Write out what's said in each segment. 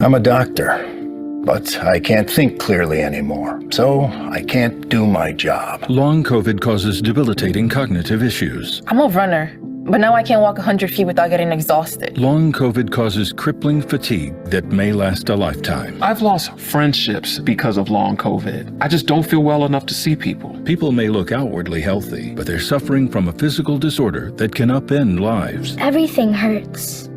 I'm a doctor, but I can't think clearly anymore, so I can't do my job. Long COVID causes debilitating cognitive issues. I'm a runner, but now I can't walk 100 feet without getting exhausted. Long COVID causes crippling fatigue that may last a lifetime. I've lost friendships because of long COVID. I just don't feel well enough to see people. People may look outwardly healthy, but they're suffering from a physical disorder that can upend lives. Everything hurts.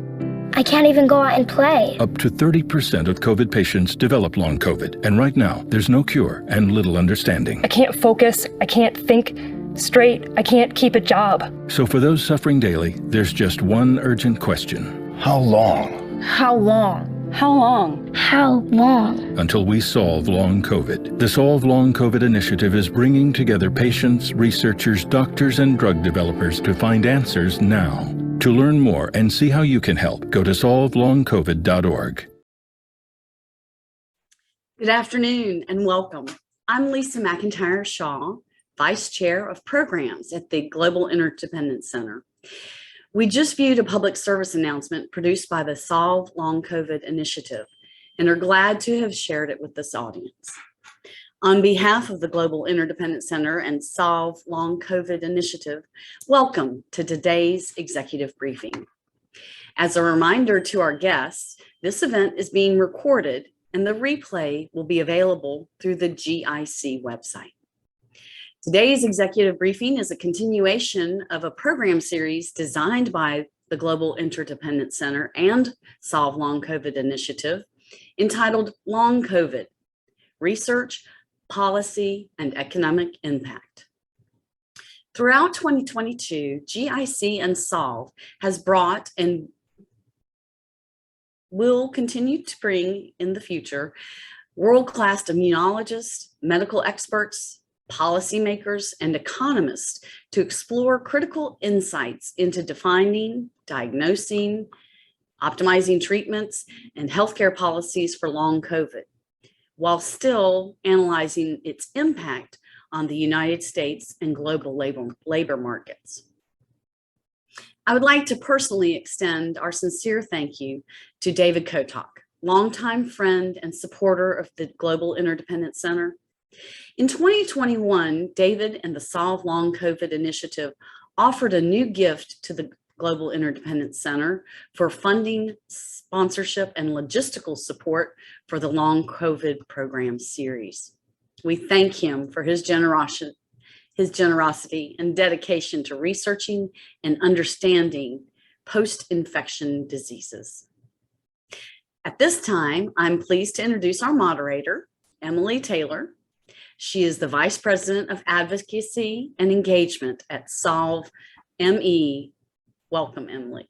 I can't even go out and play. Up to 30% of COVID patients develop long COVID, and right now, there's no cure and little understanding. I can't focus, I can't think straight, I can't keep a job. So for those suffering daily, there's just one urgent question. How long? How long? How long? How long? Until we solve long COVID. The Solve Long COVID initiative is bringing together patients, researchers, doctors, and drug developers to find answers now. To learn more and see how you can help, go to solvelongcovid.org. Good afternoon and welcome. I'm Lisa McIntire Shaw, Vice Chair of Programs at the Global Interdependence Center. We just viewed a public service announcement produced by the Solve Long COVID initiative and are glad to have shared it with this audience. On behalf of the Global Interdependence Center and Solve Long COVID initiative, welcome to today's executive briefing. As a reminder to our guests, this event is being recorded and the replay will be available through the GIC website. Today's executive briefing is a continuation of a program series designed by the Global Interdependence Center and Solve Long COVID initiative entitled Long COVID, Research, Policy, and Economic Impact. Throughout 2022, GIC and Solve has brought and will continue to bring in the future world-class immunologists, medical experts, policymakers, and economists to explore critical insights into defining, diagnosing, optimizing treatments, and healthcare policies for long COVID, while still analyzing its impact on the United States and global labor markets. I would like to personally extend our sincere thank you to David Kotok, longtime friend and supporter of the Global Interdependence Center. In 2021, David and the Solve Long COVID initiative offered a new gift to the Global Interdependence Center for funding, sponsorship, and logistical support for the Long COVID program series. We thank him for his generosity and dedication to researching and understanding post-infection diseases. At this time, I'm pleased to introduce our moderator, Emily Taylor. She is the Vice President of Advocacy and Engagement at Solve ME. Welcome, Emily.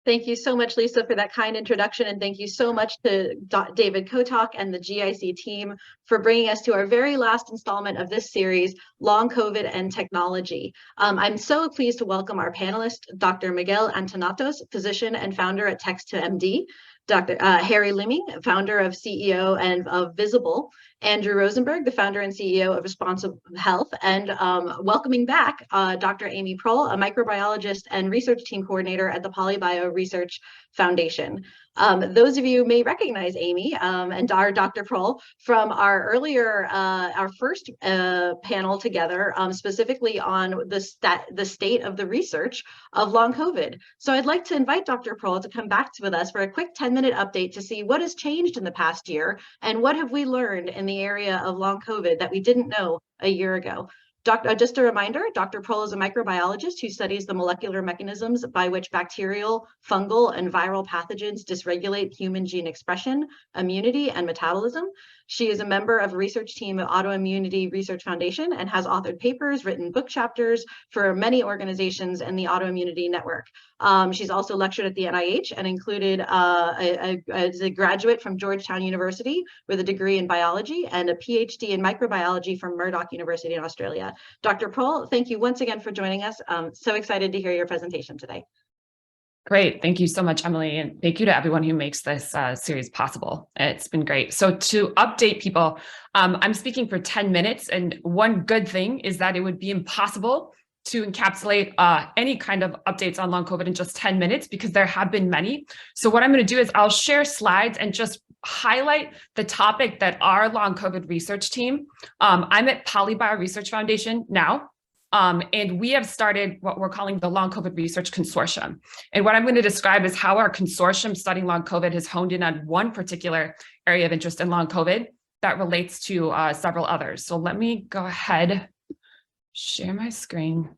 Thank you so much, Lisa, for that kind introduction, and thank you so much to David Kotok and the GIC team for bringing us to our very last installment of this series, Long COVID and Technology. I'm so pleased to welcome our panelist, Dr. Miguel Antonatos, physician and founder at Text2MD, Dr. Harry Leeming, founder of CEO and of Visible, Andrew Rosenberg, the founder and CEO of Responsum Health, and welcoming back Dr. Amy Proal, a microbiologist and research team coordinator at the PolyBio Research Foundation. Those of you may recognize Amy and our Dr. Proal from our earlier, our first panel together, specifically on the state of the research of long COVID. So I'd like to invite Dr. Proal to come back with us for a quick 10-minute update to see what has changed in the past year and what have we learned in the area of long COVID that we didn't know a year ago. Just a reminder, Dr. Proal is a microbiologist who studies the molecular mechanisms by which bacterial, fungal, and viral pathogens dysregulate human gene expression, immunity, and metabolism. She is a member of a research team at Autoimmunity Research Foundation and has authored papers, written book chapters for many organizations in the Autoimmunity Network. She's also lectured at the NIH and included as a graduate from Georgetown University with a degree in biology and a Ph.D. in microbiology from Murdoch University in Australia. Dr. Proal, thank you once again for joining us. So excited to hear your presentation today. Great. Thank you so much, Emily. And thank you to everyone who makes this series possible. It's been great. So to update people, I'm speaking for 10 minutes. And one good thing is that it would be impossible to encapsulate any kind of updates on long COVID in just 10 minutes because there have been many. So what I'm going to do is I'll share slides and just highlight the topic that our long COVID research team, I'm at PolyBio Research Foundation now, and we have started what we're calling the Long COVID Research Consortium. And what I'm going to describe is how our consortium studying long COVID has honed in on one particular area of interest in long COVID that relates to several others. So let me go ahead, share my screen.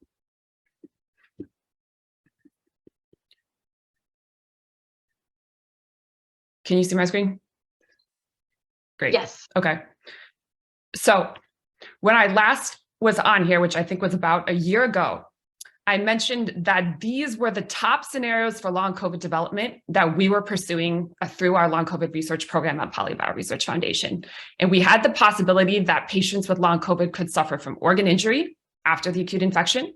Can you see my screen? Great. Yes. Okay. So when I last was on here, which I think was about a year ago, I mentioned that these were the top scenarios for long COVID development that we were pursuing through our long COVID research program at PolyBio Research Foundation. And we had the possibility that patients with long COVID could suffer from organ injury after the acute infection.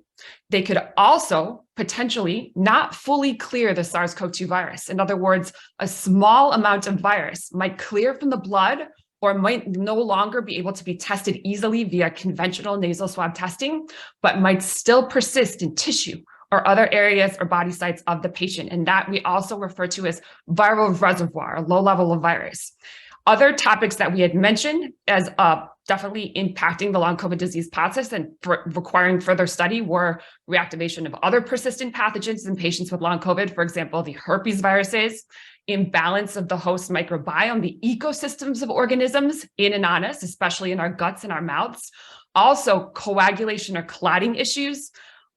They could also potentially not fully clear the SARS-CoV-2 virus. In other words, a small amount of virus might clear from the blood or might no longer be able to be tested easily via conventional nasal swab testing, but might still persist in tissue or other areas or body sites of the patient. And that we also refer to as viral reservoir, a low level of virus. Other topics that we had mentioned as definitely impacting the long COVID disease process and requiring further study were reactivation of other persistent pathogens in patients with long COVID, for example, the herpes viruses, imbalance of the host microbiome, the ecosystems of organisms in and on us, especially in our guts and our mouths, also coagulation or clotting issues,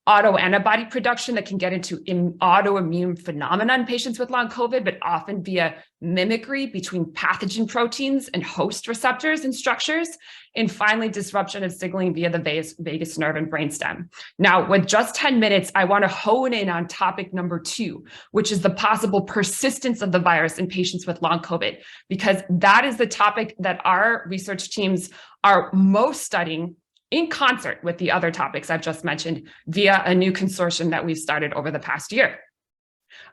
autoantibody production that can get into autoimmune phenomena in patients with long COVID, but often via mimicry between pathogen proteins and host receptors and structures. And finally, disruption of signaling via the vagus nerve and brainstem. Now, with just 10 minutes, I want to hone in on topic number 2, which is the possible persistence of the virus in patients with long COVID, because that is the topic that our research teams are most studying in concert with the other topics I've just mentioned via a new consortium that we've started over the past year.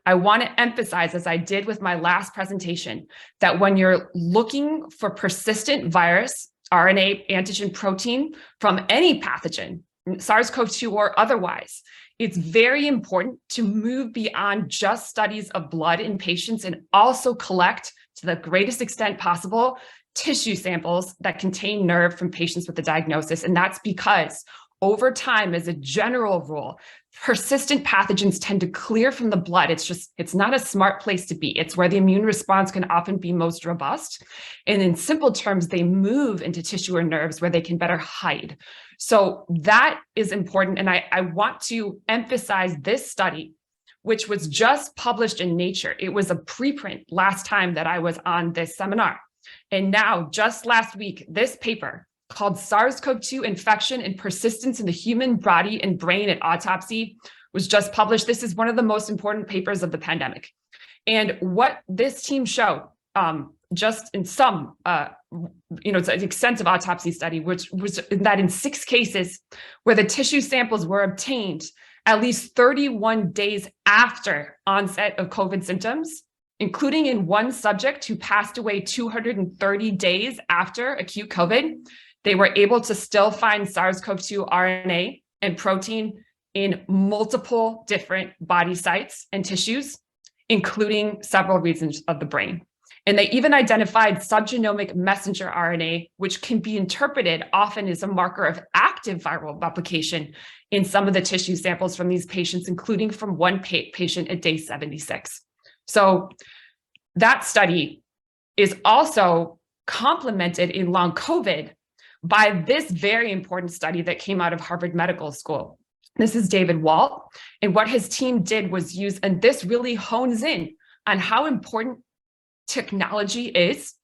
I want to emphasize, as I did with my last presentation, that when you're looking for persistent virus, RNA, antigen, protein from any pathogen, SARS-CoV-2 or otherwise, it's very important to move beyond just studies of blood in patients and also collect, to the greatest extent possible, tissue samples that contain nerve from patients with the diagnosis. And that's because over time, as a general rule, persistent pathogens tend to clear from the blood. It's not a smart place to be. It's where the immune response can often be most robust. And in simple terms, they move into tissue or nerves where they can better hide. So that is important. And I want to emphasize this study, which was just published in Nature. It was a preprint last time that I was on this seminar. And now, just last week, this paper called SARS-CoV-2 Infection and Persistence in the Human Body and Brain at Autopsy was just published. This is one of the most important papers of the pandemic. And what this team showed, just in some, it's an extensive autopsy study, which was that in 6 cases where the tissue samples were obtained at least 31 days after onset of COVID symptoms, including in one subject who passed away 230 days after acute COVID, they were able to still find SARS-CoV-2 RNA and protein in multiple different body sites and tissues, including several regions of the brain. And they even identified subgenomic messenger RNA, which can be interpreted often as a marker of active viral replication in some of the tissue samples from these patients, including from one patient at day 76. So that study is also complemented in long COVID by this very important study that came out of Harvard Medical School. This is David Walt, and what his team did was use, and this really hones in on how important technology is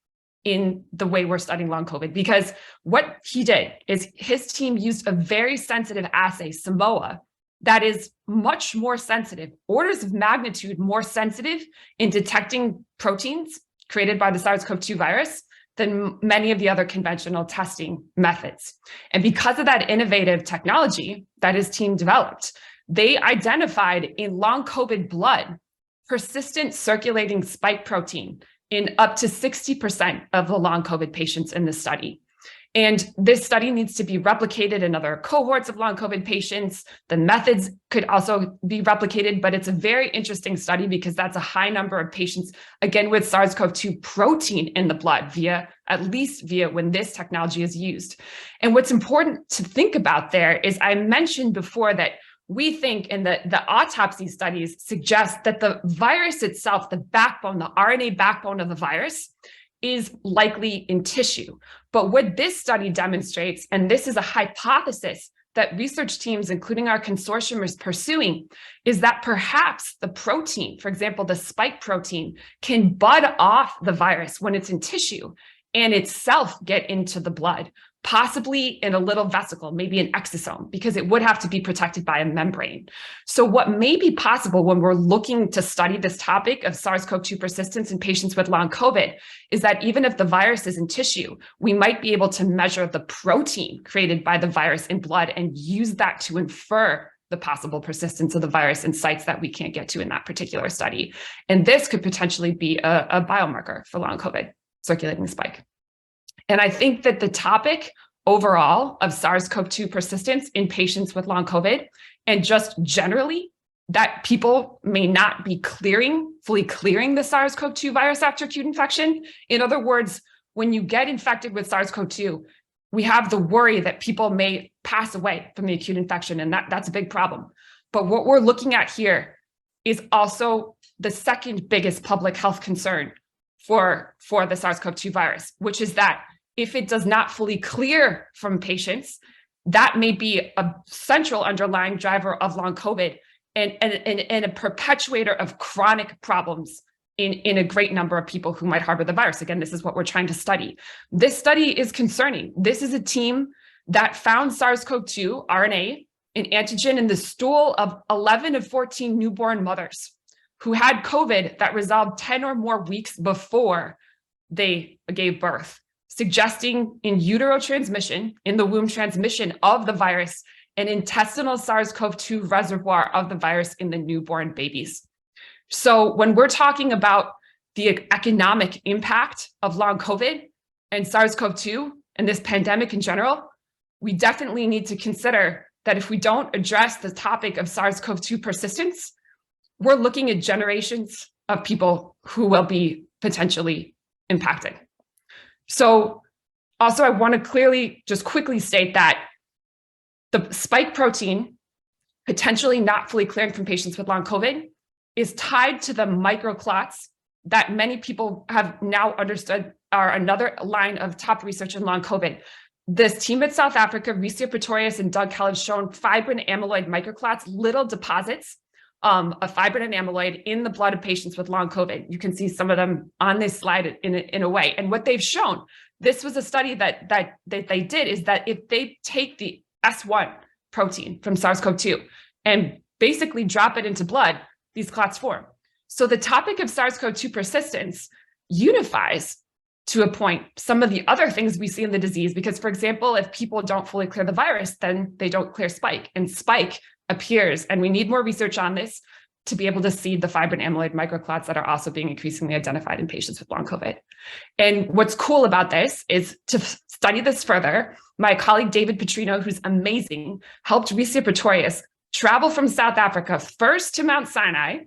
in the way we're studying long COVID, because what he did is his team used a very sensitive assay, Simoa, that is much more sensitive, orders of magnitude more sensitive in detecting proteins created by the SARS-CoV-2 virus than many of the other conventional testing methods. And because of that innovative technology that his team developed, they identified in long COVID blood persistent circulating spike protein in up to 60% of the long COVID patients in the study. And this study needs to be replicated in other cohorts of long COVID patients. The methods could also be replicated, but it's a very interesting study because that's a high number of patients, again, with SARS-CoV-2 protein in the blood at least via when this technology is used. And what's important to think about there is I mentioned before that we think, and the autopsy studies suggest that the virus itself, the backbone, the RNA backbone of the virus, is likely in tissue. But what this study demonstrates, and this is a hypothesis that research teams, including our consortium, is pursuing, is that perhaps the protein, for example, the spike protein, can bud off the virus when it's in tissue and itself get into the blood, possibly in a little vesicle, maybe an exosome, because it would have to be protected by a membrane. So what may be possible when we're looking to study this topic of SARS-CoV-2 persistence in patients with long COVID is that even if the virus is in tissue, we might be able to measure the protein created by the virus in blood and use that to infer the possible persistence of the virus in sites that we can't get to in that particular study. And this could potentially be a biomarker for long COVID, circulating spike. And I think that the topic overall of SARS-CoV-2 persistence in patients with long COVID, and just generally that people may not be fully clearing the SARS-CoV-2 virus after acute infection. In other words, when you get infected with SARS-CoV-2, we have the worry that people may pass away from the acute infection, and that's a big problem. But what we're looking at here is also the second biggest public health concern for the SARS-CoV-2 virus, which is that if it does not fully clear from patients, that may be a central underlying driver of long COVID and a perpetuator of chronic problems in a great number of people who might harbor the virus. Again, this is what we're trying to study. This study is concerning. This is a team that found SARS-CoV-2 RNA, an antigen in the stool of 11 of 14 newborn mothers who had COVID that resolved 10 or more weeks before they gave birth, suggesting in utero transmission, in the womb transmission of the virus, an intestinal SARS-CoV-2 reservoir of the virus in the newborn babies. So when we're talking about the economic impact of long COVID and SARS-CoV-2 and this pandemic in general, we definitely need to consider that if we don't address the topic of SARS-CoV-2 persistence, we're looking at generations of people who will be potentially impacted. So also, I want to quickly state that the spike protein, potentially not fully clearing from patients with long COVID, is tied to the microclots that many people have now understood are another line of top research in long COVID. This team at South Africa, Ricia Pretorius and Doug Kell, have shown fibrin amyloid microclots, little deposits of fibrin and amyloid in the blood of patients with long COVID. You can see some of them on this slide in a way. And what they've shown, this was a study that they did, is that if they take the S1 protein from SARS-CoV-2 and basically drop it into blood, these clots form. So the topic of SARS-CoV-2 persistence unifies to a point some of the other things we see in the disease, because, for example, if people don't fully clear the virus, then they don't clear spike, and spike appears, and we need more research on this to be able to see the fibrin amyloid microclots that are also being increasingly identified in patients with long COVID. And what's cool about this is to study this further, my colleague David Petrino, who's amazing, helped Ricia Pretorius travel from South Africa first to Mount Sinai,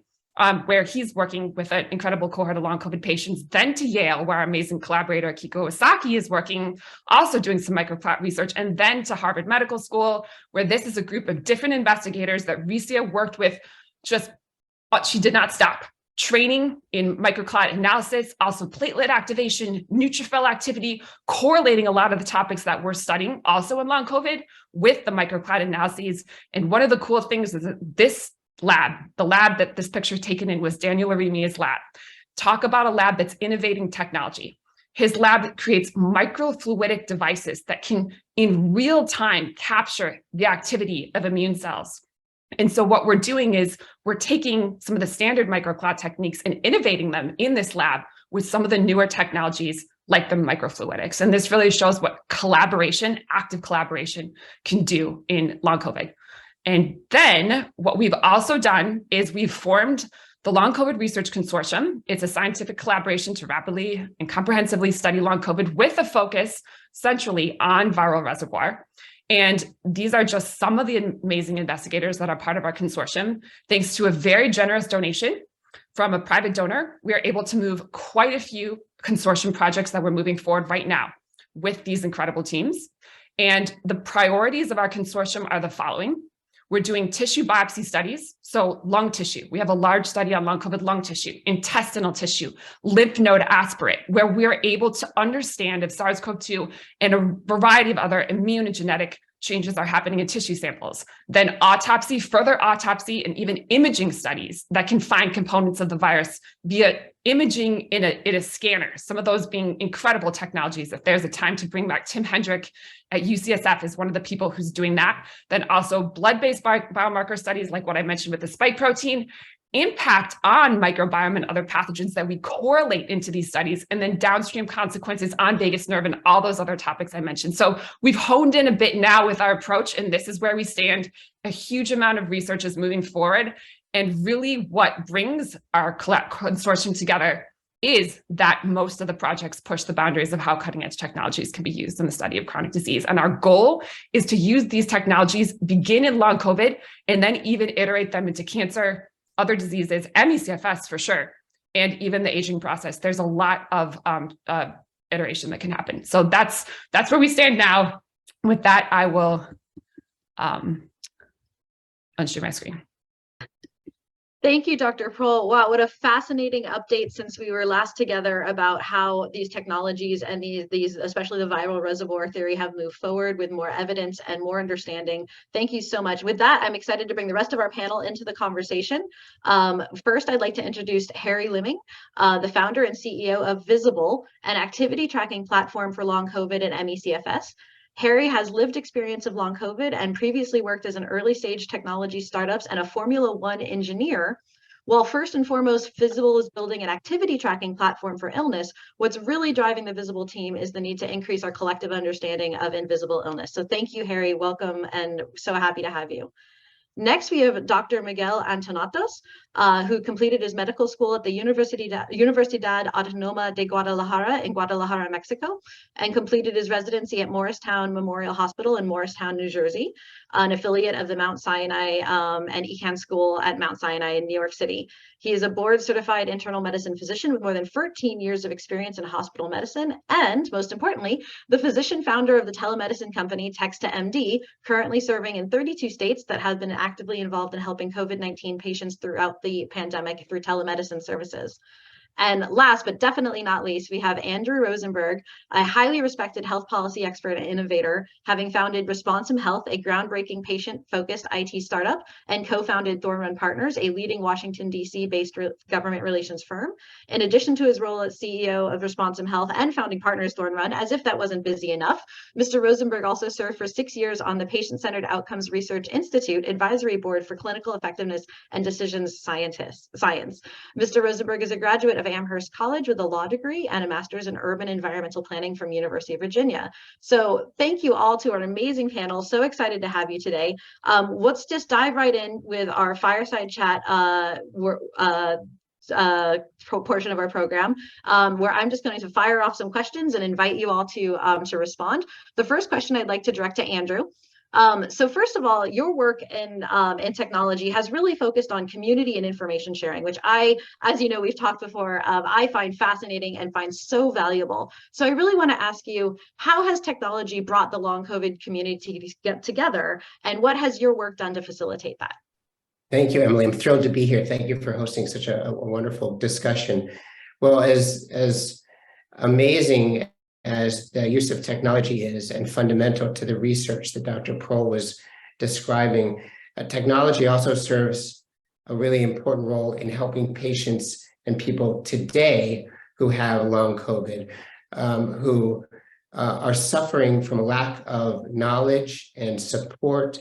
where he's working with an incredible cohort of long COVID patients, then to Yale, where our amazing collaborator Kiko Osaki is working, also doing some microclot research, and then to Harvard Medical School, where this is a group of different investigators that Ricia worked with. She did not stop training in microclot analysis, also platelet activation, neutrophil activity, correlating a lot of the topics that we're studying also in long COVID with the microclot analyses. And one of the cool things is that this lab, the lab that this picture is taken in, was Daniel Arimia's lab. Talk about a lab that's innovating technology. His lab creates microfluidic devices that can, in real time, capture the activity of immune cells. And so what we're doing is we're taking some of the standard microclot techniques and innovating them in this lab with some of the newer technologies like the microfluidics. And this really shows what collaboration, active collaboration, can do in long COVID. And then what we've also done is we've formed The Long COVID Research Consortium is a scientific collaboration to rapidly and comprehensively study long COVID with a focus centrally on viral reservoir. And these are just some of the amazing investigators that are part of our consortium. Thanks to a very generous donation from a private donor, we are able to move quite a few consortium projects that we're moving forward right now with these incredible teams. And the priorities of our consortium are the following. We're doing tissue biopsy studies, so lung tissue. We have a large study on long COVID lung tissue, intestinal tissue, lymph node aspirate, where we're able to understand if SARS-CoV-2 and a variety of other immunogenetic changes are happening in tissue samples. Then autopsy, further autopsy, and even imaging studies that can find components of the virus via imaging in a scanner, some of those being incredible technologies. If there's a time to bring back Tim Hendrick at UCSF is one of the people who's doing that. Then also blood-based biomarker studies like what I mentioned with the spike protein, impact on microbiome and other pathogens that we correlate into these studies, and then downstream consequences on vagus nerve and all those other topics I mentioned. So we've honed in a bit now with our approach, and this is where we stand. A huge amount of research is moving forward. And really what brings our consortium together is that most of the projects push the boundaries of how cutting edge technologies can be used in the study of chronic disease. And our goal is to use these technologies, begin in long COVID, and then even iterate them into cancer, other diseases, ME/CFS for sure, and even the aging process. There's a lot of iteration that can happen. So that's where we stand now. With that, I will unshare my screen. Thank you, Dr. Proal. Wow, what a fascinating update since we were last together about how these technologies and these, especially the viral reservoir theory, have moved forward with more evidence and more understanding. Thank you so much. With that, I'm excited to bring the rest of our panel into the conversation. First, I'd like to introduce Harry Leeming, the founder and CEO of Visible, an activity tracking platform for long COVID and ME/CFS. Harry has lived experience of long COVID and previously worked as an early stage technology startups and a Formula One engineer. While first and foremost, Visible is building an activity tracking platform for illness, what's really driving the Visible team is the need to increase our collective understanding of invisible illness. So thank you, Harry. Welcome, and so happy to have you. Next, we have Dr. Miguel Antonatos, who completed his medical school at the Universidad Autónoma de Guadalajara in Guadalajara, Mexico, and completed his residency at Morristown Memorial Hospital in Morristown, New Jersey, an affiliate of the Mount Sinai and ECAN School at Mount Sinai in New York City. He is a board-certified internal medicine physician with more than 13 years of experience in hospital medicine, and most importantly, the physician founder of the telemedicine company Text2MD, currently serving in 32 states that have been actively involved in helping COVID-19 patients throughout the pandemic through telemedicine services. And last, but definitely not least, we have Andrew Rosenberg, a highly respected health policy expert and innovator, having founded Responsum Health, a groundbreaking patient-focused IT startup, and co-founded Thorn Run Partners, a leading Washington, D.C.-based government relations firm. In addition to his role as CEO of Responsum Health and founding partners Thorn Run, as if that wasn't busy enough, Mr. Rosenberg also served for 6 years on the Patient-Centered Outcomes Research Institute Advisory Board for Clinical Effectiveness and Decisions Science. Mr. Rosenberg is a graduate of Amherst College with a law degree and a master's in urban environmental planning from University of Virginia. So thank you all to our amazing panel. So excited to have you today. Let's just dive right in with our fireside chat portion of our program, where I'm just going to fire off some questions and invite you all to respond. The first question I'd like to direct to Andrew. So first of all, your work in technology has really focused on community and information sharing, which as you know, we've talked before, I find fascinating and find so valuable. So I really want to ask you, how has technology brought the long COVID community to get together, and what has your work done to facilitate that? Thank you, Emily. I'm thrilled to be here. Thank you for hosting such a wonderful discussion. Well, as amazing as the use of technology is and fundamental to the research that Dr. Proal was describing, technology also serves a really important role in helping patients and people today who have long COVID, who are suffering from a lack of knowledge and support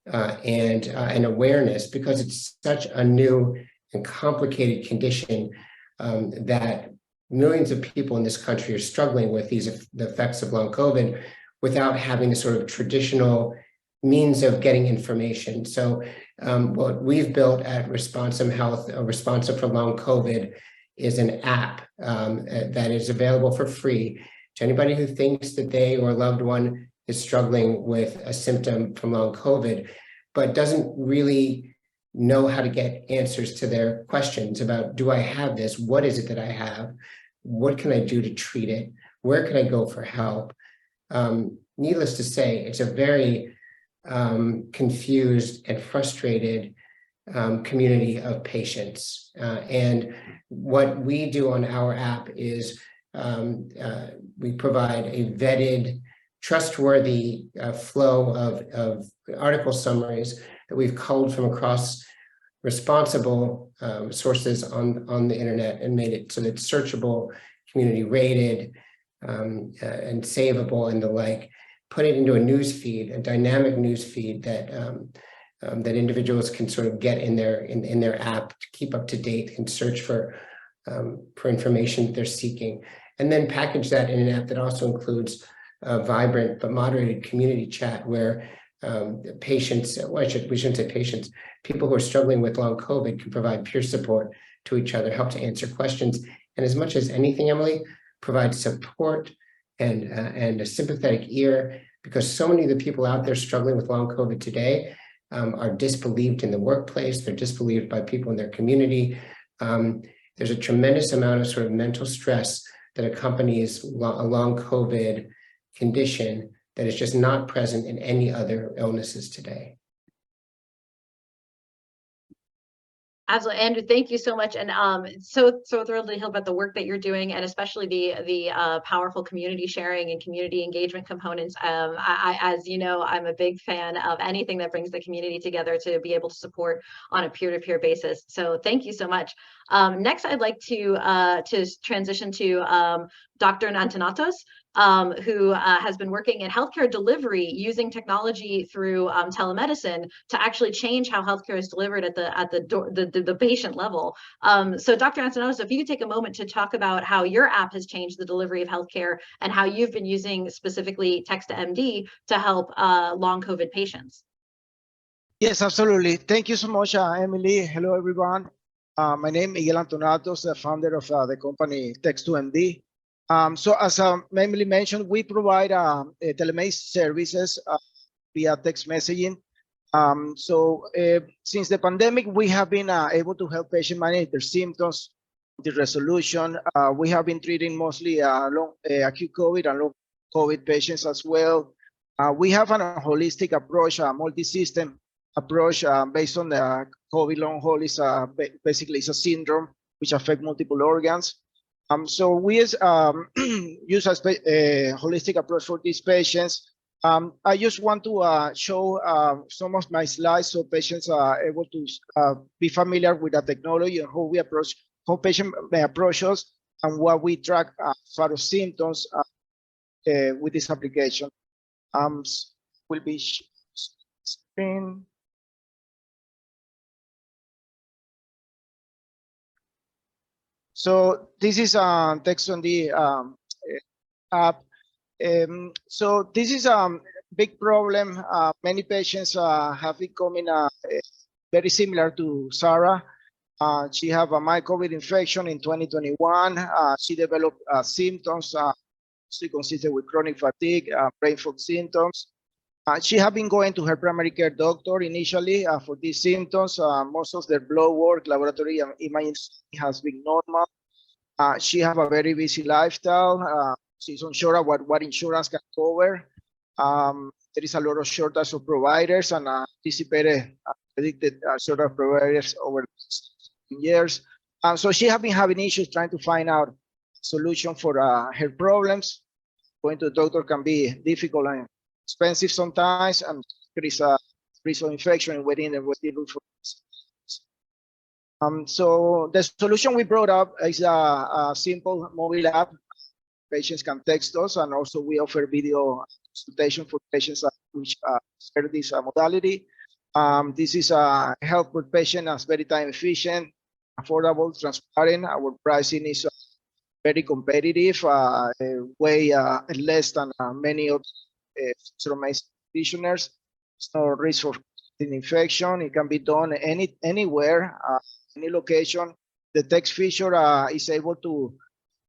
and awareness, because it's such a new and complicated condition that millions of people in this country are struggling with the effects of long COVID without having the sort of traditional means of getting information. So what we've built at Responsum Health, Responsum for Long COVID, is an app that is available for free to anybody who thinks that they or a loved one is struggling with a symptom from long COVID, but doesn't really know how to get answers to their questions about, do I have this? What is it that I have? What can I do to treat it? Where can I go for help? Needless to say, it's a very confused and frustrated community of patients. And what we do on our app is we provide a vetted, trustworthy flow of article summaries that we've culled from across responsible sources on the internet and made it so that it's searchable, community rated, and savable and the like. Put it into a news feed, a dynamic news feed that that individuals can sort of get in their app to keep up to date and search for information that they're seeking, and then package that in an app that also includes a vibrant but moderated community chat where patients, we shouldn't say patients, people who are struggling with long COVID can provide peer support to each other, help to answer questions, and as much as anything, Emily, provide support and a sympathetic ear, because so many of the people out there struggling with long COVID today are disbelieved in the workplace, they're disbelieved by people in their community. There's a tremendous amount of sort of mental stress that accompanies a long COVID condition that is just not present in any other illnesses today. Absolutely, Andrew, thank you so much. And so thrilled to hear about the work that you're doing, and especially the powerful community sharing and community engagement components. As you know, I'm a big fan of anything that brings the community together to be able to support on a peer-to-peer basis. So thank you so much. Next, I'd like to transition to Dr. Antonatos, who has been working in healthcare delivery using technology through telemedicine to actually change how healthcare is delivered at the patient level. So Dr. Antonatos, if you could take a moment to talk about how your app has changed the delivery of healthcare and how you've been using specifically Text-to-MD to help long COVID patients. Yes, absolutely. Thank you so much, Emily. Hello, everyone. My name is Miguel Antonatos, the founder of the company Text-to-MD. So as Emily mentioned, we provide telemedicine services via text messaging. Since the pandemic, we have been able to help patients manage their symptoms, the resolution. We have been treating mostly acute COVID and long COVID patients as well. We have a holistic approach, a multi-system approach based on the COVID long haul. Is basically it's a syndrome which affects multiple organs. So we use a holistic approach for these patients. I just want to show some of my slides so patients are able to be familiar with the technology and how patient may approach us and what we track as far as symptoms with this application. Will be screen. So this is text on the app. So this is a big problem. Many patients have been coming very similar to Sarah. She had a mild COVID infection in 2021. She developed symptoms consistent with chronic fatigue, brain fog symptoms. She had been going to her primary care doctor initially for these symptoms. Most of their blood work, laboratory, and imaging has been normal. She has a very busy lifestyle. She's unsure of what insurance can cover. There is a lot of shortage of providers and anticipated predicted shortage of providers over the years. So she has been having issues trying to find out a solution for her problems. Going to the doctor can be difficult and expensive sometimes, and there is a risk of infection within the look for. So the solution we brought up is a simple mobile app. Patients can text us, and also we offer video consultation for patients which share this modality. This is a help with patient as very time efficient, affordable, transparent. Our pricing is very competitive, way less than many of practitioners. There's no risk for infection. It can be done anywhere, any location. The text feature is able to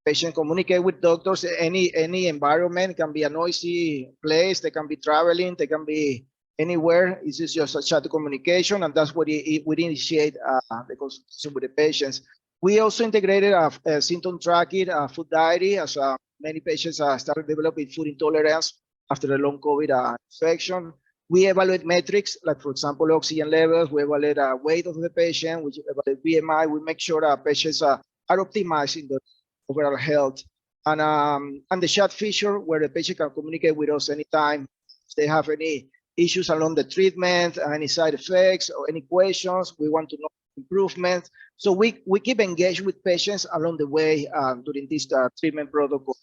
patient communicate with doctors. Any environment. It can be a noisy place. They can be traveling. They can be anywhere. This is just a chat communication, and that's what we initiate the consultation with the patients. We also integrated a symptom tracking, food diary, as many patients started developing food intolerance after a long COVID infection. We evaluate metrics, like for example, oxygen levels. We evaluate weight of the patient. We evaluate BMI. We make sure patients are optimizing the overall health. And the chat feature, where the patient can communicate with us anytime. If they have any issues along the treatment, any side effects, or any questions, we want to know improvements. So we keep engaged with patients along the way during this treatment protocol.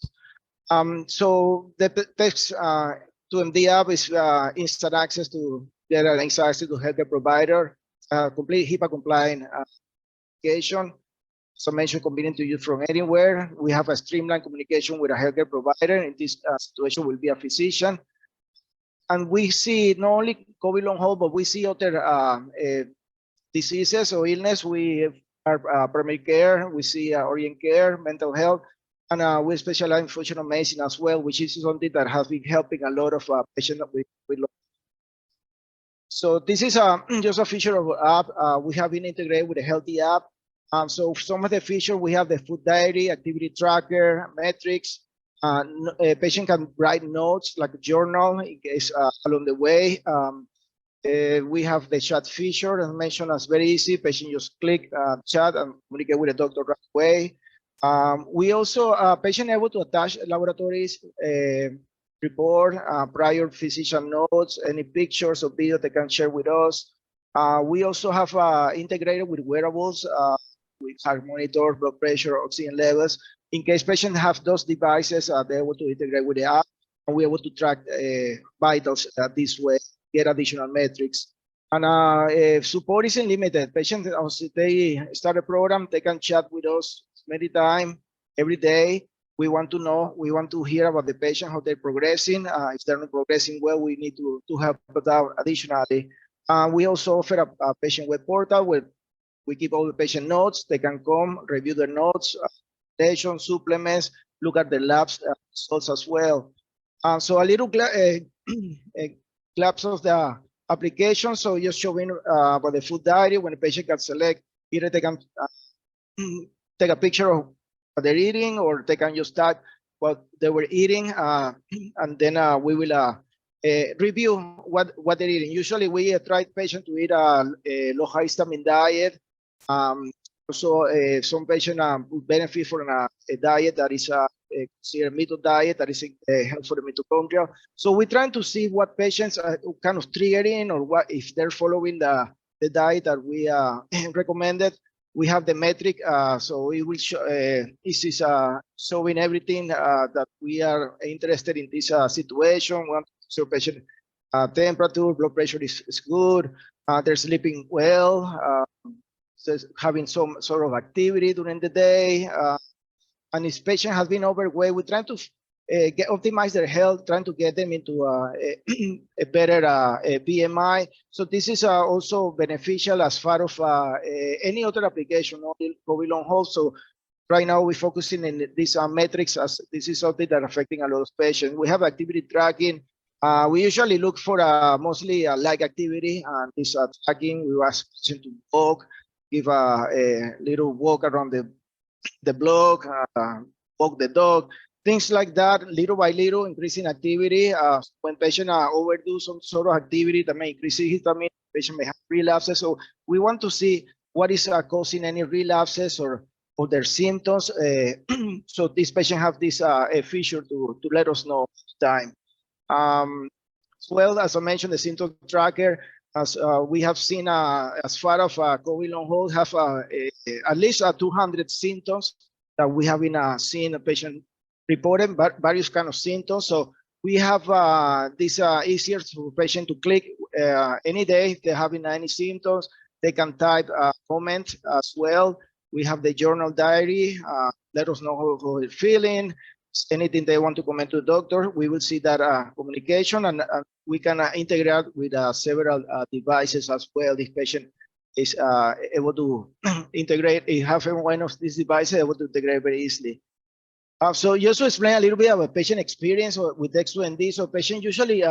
So the text to MD app is instant access to get access to healthcare provider, complete HIPAA compliant application. So mentioned, convenient to use from anywhere. We have a streamlined communication with a healthcare provider. In this situation, will be a physician. And we see not only COVID long haul, but we see other diseases or illness. We are primary care. We see orient care, mental health, and we specialize in functional medicine as well, which is something that has been helping a lot of patients with. So this is just a feature of the app. We have been integrated with a healthy app. So some of the features, we have the food diary, activity tracker, metrics. A patient can write notes like a journal in case along the way. We have the chat feature, as mentioned, as very easy. Patient just click chat and communicate with the doctor right away. We also patient able to attach laboratories report, prior physician notes, any pictures or video they can share with us. We also have integrated with wearables. We have monitor blood pressure, oxygen levels. In case patients have those devices, they're able to integrate with the app, and we're able to track vitals this way, get additional metrics. And if support isn't limited, patients, they start a program, they can chat with us many times, every day. We want to know, we want to hear about the patient, how they're progressing. If they're not progressing well, we need to help them out additionally. We also offer a patient web portal where we keep all the patient notes. They can come, review their notes, supplements, look at the labs results as well. So a little glimpse of the application. So just showing about the food diary. When the patient can select, either they can take a picture of what they're eating, or they can just tag what they were eating, and then we will review what they're eating. Usually we try patient to eat a low histamine diet. Also, some patients would benefit from a diet that is considered keto diet, that is helpful for the mitochondria. So we're trying to see what patients are kind of triggering, or what if they're following the diet that we recommended. We have the metric, so we will show, this is showing everything that we are interested in this situation. We want to show patient temperature, blood pressure is good, they're sleeping well, having some sort of activity during the day, and this patient has been overweight. We're trying to optimize their health, trying to get them into a better BMI. So this is also beneficial as far of any other application, not COVID long haul. So right now we're focusing in these metrics, as this is something that affecting a lot of patients. We have activity tracking. We usually look for mostly like activity, and this tracking. We ask patients to walk, give a little walk around the block, walk the dog, things like that, little by little, increasing activity. When patients overdo some sort of activity that may increase histamine, patient may have relapses. So we want to see what is causing any relapses or their symptoms. So this patient have this feature to let us know time. As well, as I mentioned, the symptom tracker, as we have seen as far as COVID long haul, have at least 200 symptoms that we have been seeing a patient reported, but various kind of symptoms. So we have this easier for patient to click any day if they're having any symptoms. They can type a comment as well. We have the journal diary, let us know how they're feeling. anything they want to comment to the doctor, we will see that communication, and we can integrate with several devices as well. This patient is able to integrate, have one of these devices able to integrate very easily. So just to explain a little bit about patient experience with Text2ND. So patient usually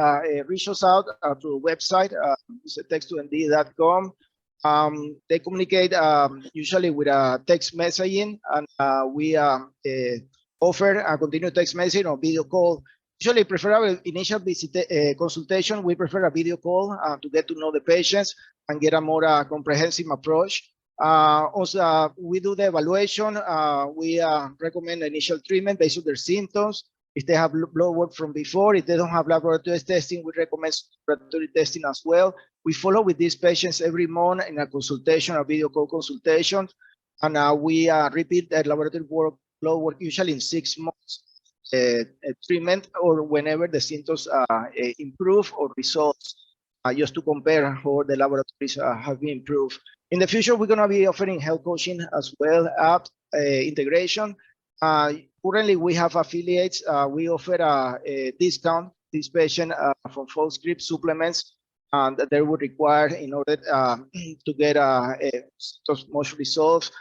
reaches out to a website, it's text2nd.com. They communicate usually with text messaging, and we offer a continuous text messaging or video call. Usually prefer initial visit, consultation. We prefer a video call to get to know the patients and get a more comprehensive approach. Also, we do the evaluation. We recommend initial treatment based on their symptoms. If they have blood work from before, if they don't have laboratory testing, we recommend laboratory testing as well. We follow with these patients every month in a consultation, a video call consultation, and we repeat that laboratory blood work usually in 6 months treatment or whenever the symptoms improve or results, just to compare how the laboratories have been improved. In the future, we're going to be offering health coaching as well, app integration. Currently, we have affiliates. We offer a discount this patient from full script supplements that they would require in order to get most results.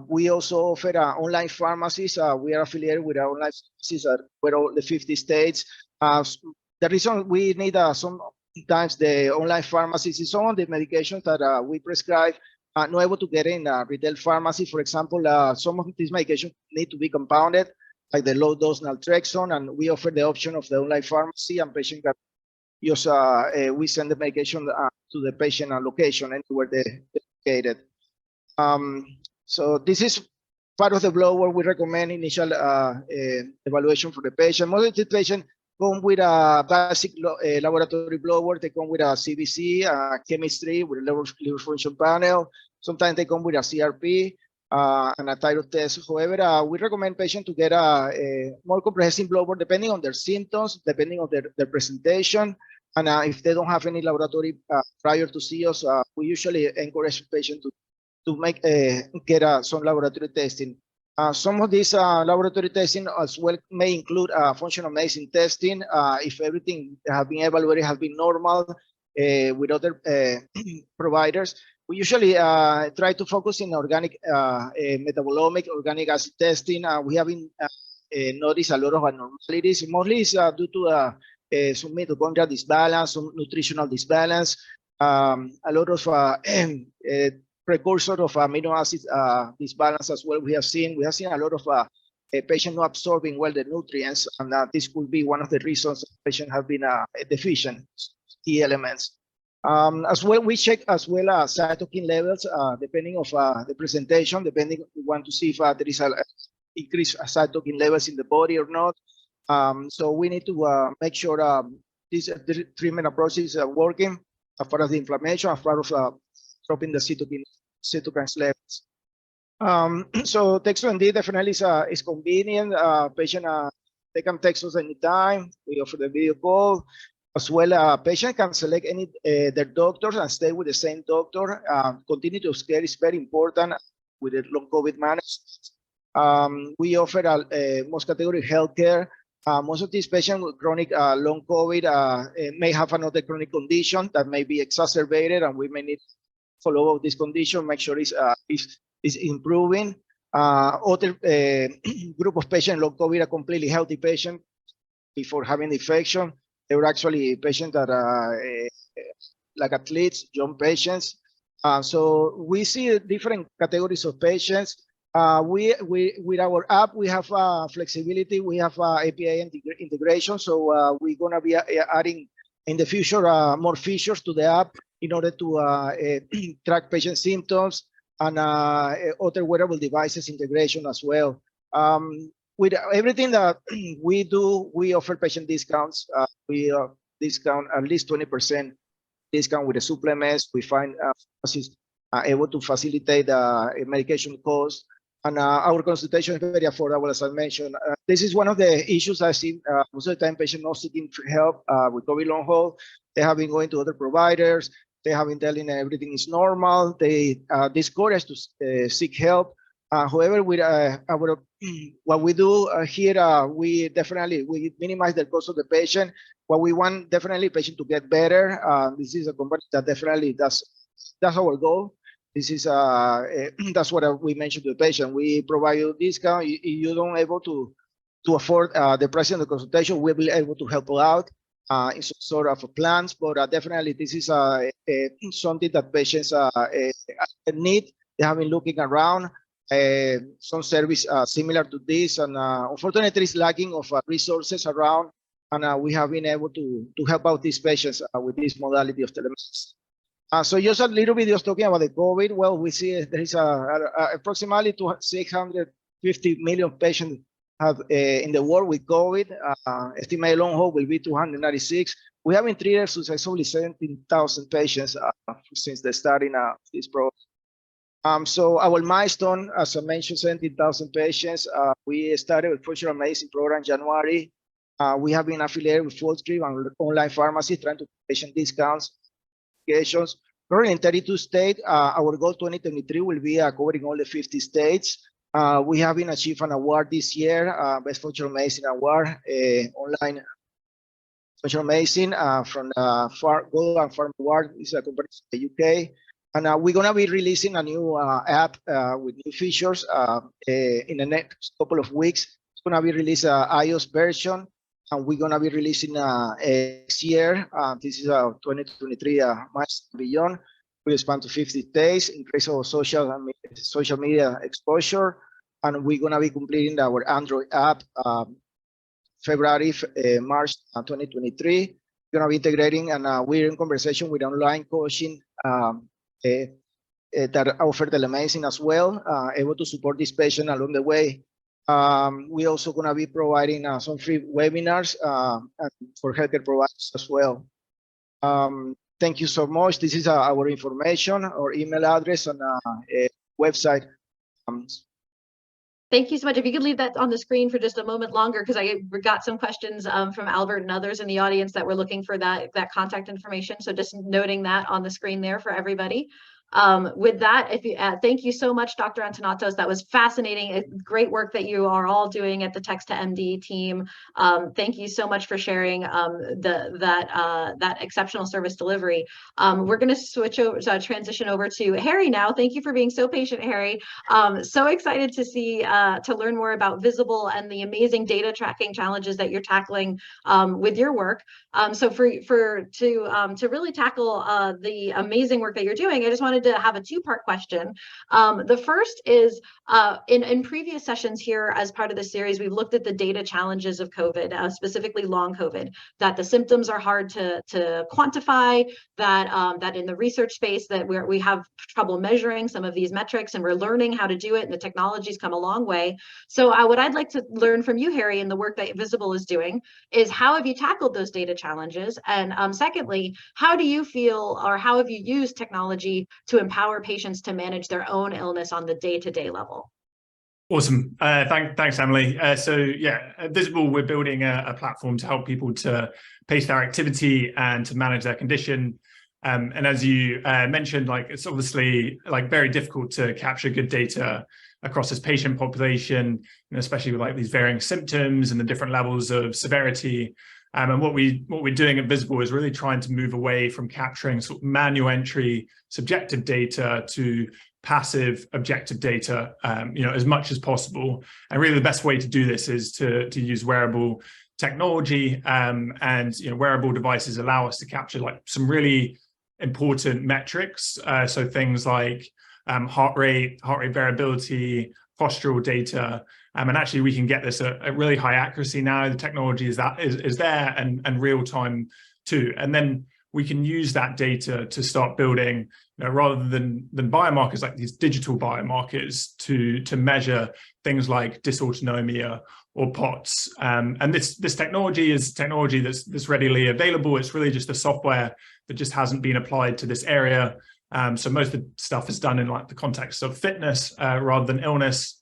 We also offer online pharmacies. We are affiliated with our online pharmacies with all the 50 states. The reason we need sometimes the online pharmacies is some of the medications that we prescribe are not able to get in retail pharmacy. For example, some of these medications need to be compounded, like the low dose naltrexone, and we offer the option of the online pharmacy, and patient can use, we send the medication to the patient location anywhere they're located. So this is part of the blood work. We recommend initial evaluation for the patient. Most of the patients come with a basic laboratory blood work. They come with a CBC, chemistry, with a liver function panel. Sometimes they come with a CRP and a thyroid test. However, we recommend patients to get a more comprehensive blood work depending on their symptoms, depending on their presentation. And if they don't have any laboratory prior to see us, we usually encourage patients to make get some laboratory testing. Some of these laboratory testing as well may include functional medicine testing. If everything has been evaluated, has been normal with other providers, we usually try to focus in organic metabolomic, organic acid testing. We have been noticed a lot of abnormalities. Mostly is due to some mitochondrial disbalance, some nutritional disbalance, a lot of precursor of amino acid disbalance as well. We have seen a lot of patients not absorbing well the nutrients, and this could be one of the reasons patients have been deficient key elements. As well, we check as well cytokine levels depending of the presentation. Depending, we want to see if there is an increased cytokine levels in the body or not. So we need to make sure these treatment approaches are working as far as the inflammation, as far as dropping the cytokine levels. So Text2ND definitely is convenient. Patient they can text us anytime. We offer the video call. As well, patient can select any their doctors and stay with the same doctor. Continue to care is very important with the long COVID management. We offer most category healthcare. Most of these patients with chronic long COVID may have another chronic condition that may be exacerbated, and we may need to follow up this condition, make sure it's improving. Other group of patients long COVID are completely healthy patients before having the infection. They were actually patients that are like athletes, young patients. So we see different categories of patients. With our app, we have flexibility. We have API integration. So we're going to be adding in the future more features to the app in order to track patient symptoms and other wearable devices integration as well. With everything that we do, we offer patient discounts. We discount at least 20% discount with the supplements. We find able to facilitate the medication cost. And our consultation is very affordable, as I mentioned. This is one of the issues I see most of the time patients not seeking help with COVID long haul. They have been going to other providers. They have been telling them everything is normal. They discouraged to seek help. However, with what we do here, we minimize the cost of the patient. What we want definitely patient to get better. This is a company that definitely that's our goal. This is that's what we mentioned to the patient. We provide you discount. If you don't able to afford the price of the consultation, we'll be able to help you out in some sort of plans. But definitely, this is something that patients need. They have been looking around. Some service similar to this, and unfortunately, it's lacking of resources around. And we have been able to help out these patients with this modality of telemedicine. So just a little bit just talking about the COVID. Well, we see there is approximately 650 million patients have in the world with COVID. Estimated long haul will be 296. We have been treated successfully 17,000 patients since the starting of this program. So our milestone, as I mentioned, 17,000 patients. We started with functional medicine program in January. We have been affiliated with Fullscript and online pharmacy, trying to patient discounts. Currently in 32 states. Our goal 2023 will be covering all the 50 states. We have been achieved an award this year, Best Functional Medicine Award, online functional medicine from Global and Pharma Award. This is a company in the UK. And we're gonna be releasing a new app with new features in the next couple of weeks. It's gonna be released iOS version. And we're going to be releasing next year. This is 2023 March beyond. We expand to 50 days, increase our social media exposure. And we're going to be completing our Android app March 2023. We're going to be integrating, and we're in conversation with online coaching that offer telemedicine as well, able to support this patient along the way. We're also going to be providing some free webinars for healthcare providers as well. Thank you so much. This is our information, our email address, and website. Thank you so much. If you could leave that on the screen for just a moment longer, because I got some questions from Albert and others in the audience that were looking for that contact information. So just noting that on the screen there for everybody. With that, if you thank you so much, Dr. Antonatos. That was fascinating. Great work that you are all doing at the Text to MD team. Thank you so much for sharing that exceptional service delivery. We're going to transition over to Harry now. Thank you for being so patient, Harry. So excited to learn more about Visible and the amazing data tracking challenges that you're tackling with your work. So to really tackle the amazing work that you're doing, I just wanted to have a two-part question. The first is, in previous sessions here as part of the series, we've looked at the data challenges of COVID, specifically long COVID, that the symptoms are hard to quantify, that in the research space that we have trouble measuring some of these metrics, and we're learning how to do it, and the technology's come a long way. So what I'd like to learn from you, Harry, and the work that Visible is doing, is how have you tackled those data challenges? And secondly, how do you feel, or how have you used technology to empower patients to manage their own illness on the day-to-day level? Awesome. Thanks, Emily. So yeah, at Visible, we're building a platform to help people to pace their activity and to manage their condition. And as you mentioned, it's obviously very difficult to capture good data across this patient population, especially with these varying symptoms and the different levels of severity. And what we're doing at Visible is really trying to move away from capturing sort of manual entry subjective data to passive objective data, as much as possible. And really the best way to do this is to use wearable technology, and wearable devices allow us to capture some really important metrics. So things like heart rate variability, postural data. And actually we can get this at really high accuracy now. The technology is there and real time too. And then we can use that data to start building, rather than biomarkers, like these digital biomarkers to measure things like dysautonomia or POTS. And this technology is technology that's readily available. It's really just the software that just hasn't been applied to this area. So most of the stuff is done in the context of fitness rather than illness.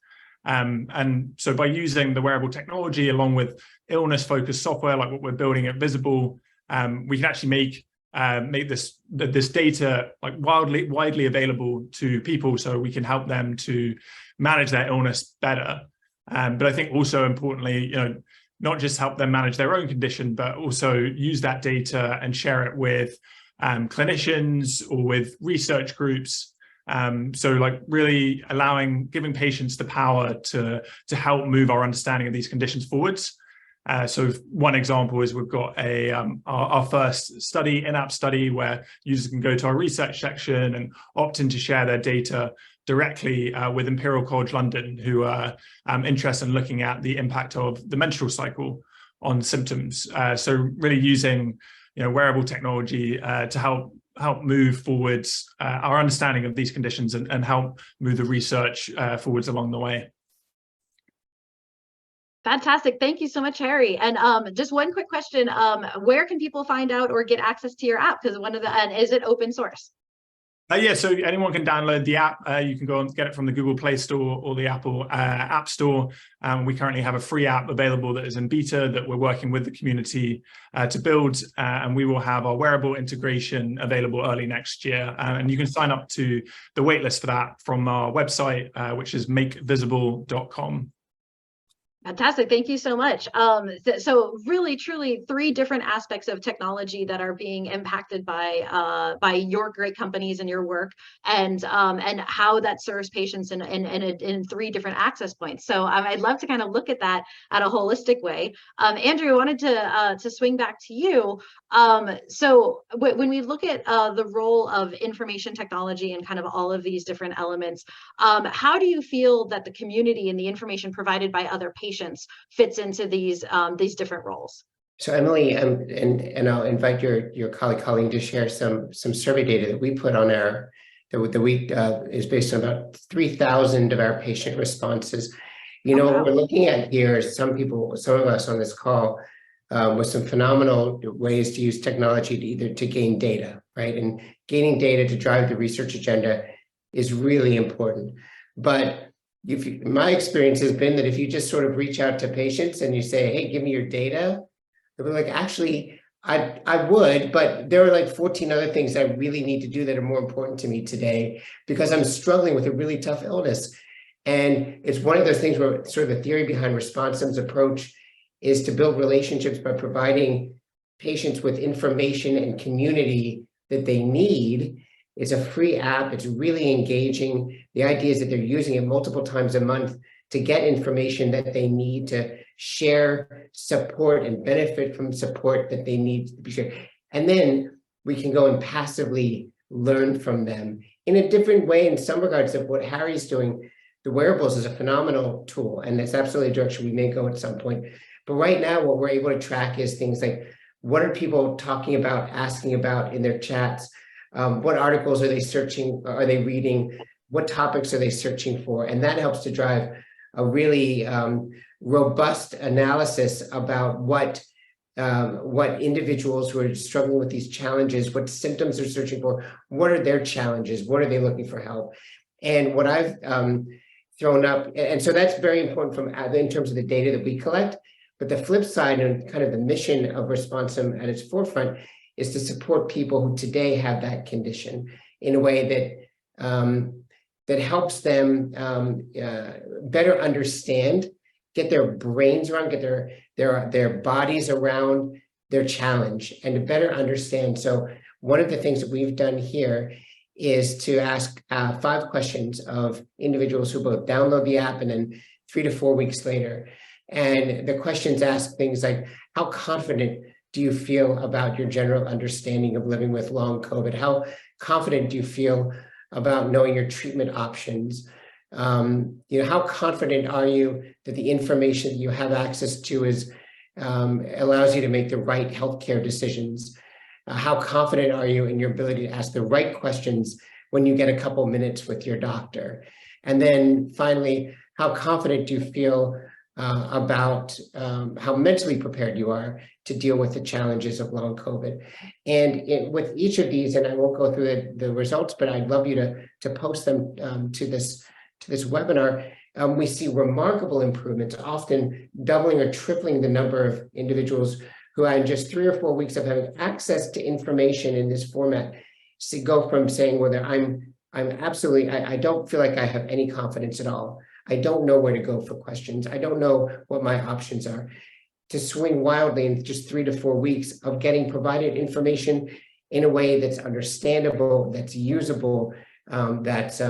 And so by using the wearable technology along with illness-focused software like what we're building at Visible, we can actually make make this data like widely available to people so we can help them to manage their illness better. But I think also importantly, not just help them manage their own condition, but also use that data and share it with clinicians or with research groups. So like really giving patients the power to help move our understanding of these conditions forwards. So one example is we've got our first study, in-app study, where users can go to our research section and opt in to share their data directly with Imperial College London, who are interested in looking at the impact of the menstrual cycle on symptoms. So really using wearable technology to help move forwards our understanding of these conditions and help move the research forwards along the way. Fantastic. Thank you so much, Harry. And just one quick question. Where can people find out or get access to your app? Because is it open source? Yeah, so anyone can download the app. You can go and get it from the Google Play Store or the Apple App Store. We currently have a free app available that is in beta that we're working with the community to build, and we will have our wearable integration available early next year. And you can sign up to the waitlist for that from our website, which is makevisible.com. Fantastic. Thank you so much. So really, truly, three different aspects of technology that are being impacted by your great companies and your work, and how that serves patients in three different access points. So I'd love to kind of look at that at a holistic way. Andrew, I wanted to swing back to you. So when we look at the role of information technology and kind of all of these different elements, how do you feel that the community and the information provided by other patients fits into these different roles? So Emily, and I'll invite your colleague Colleen to share some survey data that we put on is based on about 3,000 of our patient responses. What we're looking at here is some of us on this call with some phenomenal ways to use technology to gain data, right? And gaining data to drive the research agenda is really important. But my experience has been that if you just sort of reach out to patients and you say, hey, give me your data, they'll be like, actually, I would, but there are like 14 other things I really need to do that are more important to me today because I'm struggling with a really tough illness. And it's one of those things where sort of the theory behind Responsum's approach is to build relationships by providing patients with information and community that they need. It's a free app. It's really engaging. The idea is that they're using it multiple times a month to get information that they need to share support and benefit from support that they need to be shared. And then we can go and passively learn from them in a different way in some regards of what Harry's doing. The wearables is a phenomenal tool, and it's absolutely a direction we may go at some point. But right now, what we're able to track is things like, what are people talking about, asking about in their chats? What articles are they searching? Are they reading? What topics are they searching for? And that helps to drive a really robust analysis about what individuals who are struggling with these challenges, what symptoms they're searching for, what are their challenges, what are they looking for help? And what I've thrown up, and so that's very important in terms of the data that we collect. But the flip side and kind of the mission of Responsum at its forefront is to support people who today have that condition in a way that helps them better understand, get their brains around, get their bodies around their challenge, and to better understand. So one of the things that we've done here is to ask 5 questions of individuals who both download the app and then 3 to 4 weeks later. And the questions ask things like, how confident do you feel about your general understanding of living with long COVID? How confident do you feel about knowing your treatment options? How confident are you that the information that you have access to allows you to make the right healthcare decisions? How confident are you in your ability to ask the right questions when you get a couple minutes with your doctor? And then finally, how confident do you feel about how mentally prepared you are to deal with the challenges of long COVID? And with each of these, and I won't go through the results, but I'd love you to post them to this webinar. We see remarkable improvements, often doubling or tripling the number of individuals who in just 3 or 4 weeks of having access to information in this format, to go from saying whether I'm absolutely, I don't feel like I have any confidence at all. I don't know where to go for questions. I don't know what my options are, to swing wildly in just 3 to 4 weeks of getting provided information in a way that's understandable, that's usable, that's